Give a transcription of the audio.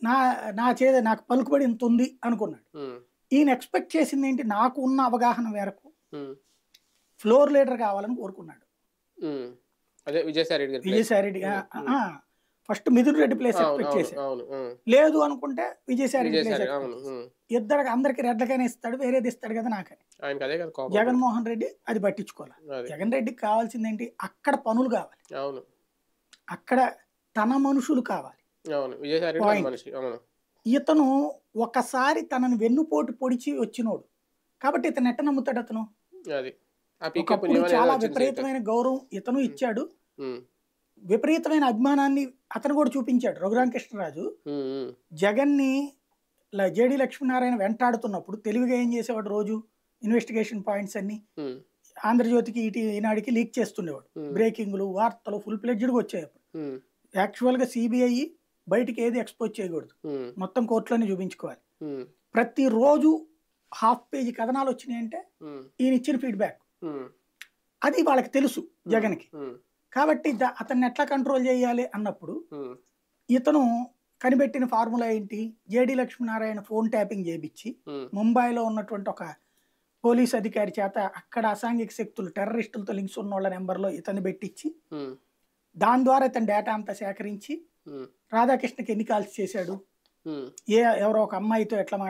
నా నాకు పలుకుబడి ఇంత ఉంది అనుకున్నాడు. హ్మ్. ఈయన ఎక్స్‌పెక్ట్ చేసిందేంటి, నాకు ఉన్న అవగాహన మేరకు హ్మ్. ఫ్లోర్ లీడర్ కావాలని కోరుకున్నాడు. హ్మ్. అదే విజయసాయి రెడ్డి గారి ప్లేస్. విజయసాయి రెడ్డి హ్మ్. హ్మ్. ఫస్ట్ మిథున్ రెడ్డి ప్లేస్ అవును. ఎక్స్‌పెక్ట్ అవును. చేశాడు. అవును. హ్మ్. లేదు అనుకుంటే విజయసాయి రెడ్డి ప్లేస్ విజయసాయి ఎక్స్‌పెక్ట్ అవును. చేశాడు. హ్మ్. ఇద్దరికి అందరికి రెడ్లకైనా ఇస్తాడు, వేరేది ఇస్తాడు కదా నాకని. ఆయనకదే కదా కోపం అప్పుడు. జగన్మోహన్ రెడ్డి అది పట్టించుకోలే. అది. జగన్ రెడ్డికి కావాల్సిందేంటి, అక్కడ పనులు కావాలి. అవును. అక్కడ తన మనుషులు కావాలి. అవును. విజయసాయి రెడ్డి మన పాయింట్. మనిషి. అవును. ఇతను ఒకసారి తనని వెన్నుపోటు పొడిచి వచ్చినోడు. కాబట్టి ఇతను ఎట్ట నమ్ముతాడు అతను? అది. ఆ పీకే ఒకప్పుడు పుణ్యమా లేదో చాలా వచ్చింది చేతిలోకి. విపరీతమైన గౌరవం ఇతను హ్మ్. ఇచ్చాడు. హ్మ్. విపరీతమైన అభిమానాన్ని అతను కూడా చూపించాడు. రఘురామకృష్ణరాజు హ్మ్. హ్మ్. జగన్‌ని జేడీ లక్ష్మీనారాయణ వెంటాడుతున్నప్పుడు తెలివిగా ఏం చేసేవాడు రోజు? ఇన్వెస్టిగేషన్ పాయింట్స్ అన్నీ హ్మ్. ఆంధ్రజ్యోతికి, ఈనాడుకి లీక్ చేస్తుండేవాడు. హ్మ్. బ్రేకింగ్‌లు, వార్తలు ఫుల్ ఫ్లెడ్జ్డ్‌గా వచ్చాయప్పుడు. హ్మ్. యాక్చువల్‌గా సీబీఐ బయటికి ఏది ఎక్స్‌పోజ్ చేయకూడదు. హ్మ్. మొత్తం కోర్టులోనే చూపించుకోవాలి. హ్మ్. ప్రతిరోజు హాఫ్ పేజీ కథనాలొచ్చినాయంటే హ్మ్. ఈయనిచ్చిన ఫీడ్‌బ్యాక్. హ్మ్. అది వాళ్ళకి తెలుసు హ్మ్. జగన్‌కి. హ్మ్. కాబట్టి అతన్ని ఎట్లా కంట్రోల్ చేయాలి అన్నప్పుడు హ్మ్. ఇతను కనిపెట్టిన ఫార్ములా ఏంటి? జేడీ లక్ష్మీనారాయణ ఫోన్ ట్యాపింగ్ చేపిచ్చి, హ్మ్. ముంబైలో ఉన్నటువంటి ఒక పోలీస్ అధికారి చేత అక్కడ అసాంఘిక శక్తులు, టెర్రరిస్టులతో లింక్స్ ఉన్నోళ్ళ నంబర్‌లో ఇతన్ని పెట్టిచ్చి, హ్మ్. దాని ద్వారా ఇతని డేటా అంతా సేకరించి, హ్మ్. రాధాకృష్ణకి ఎన్ని కాల్స్ చేశాడు? హ్మ్. ఎవరో ఒక అమ్మాయితో ఎట్లా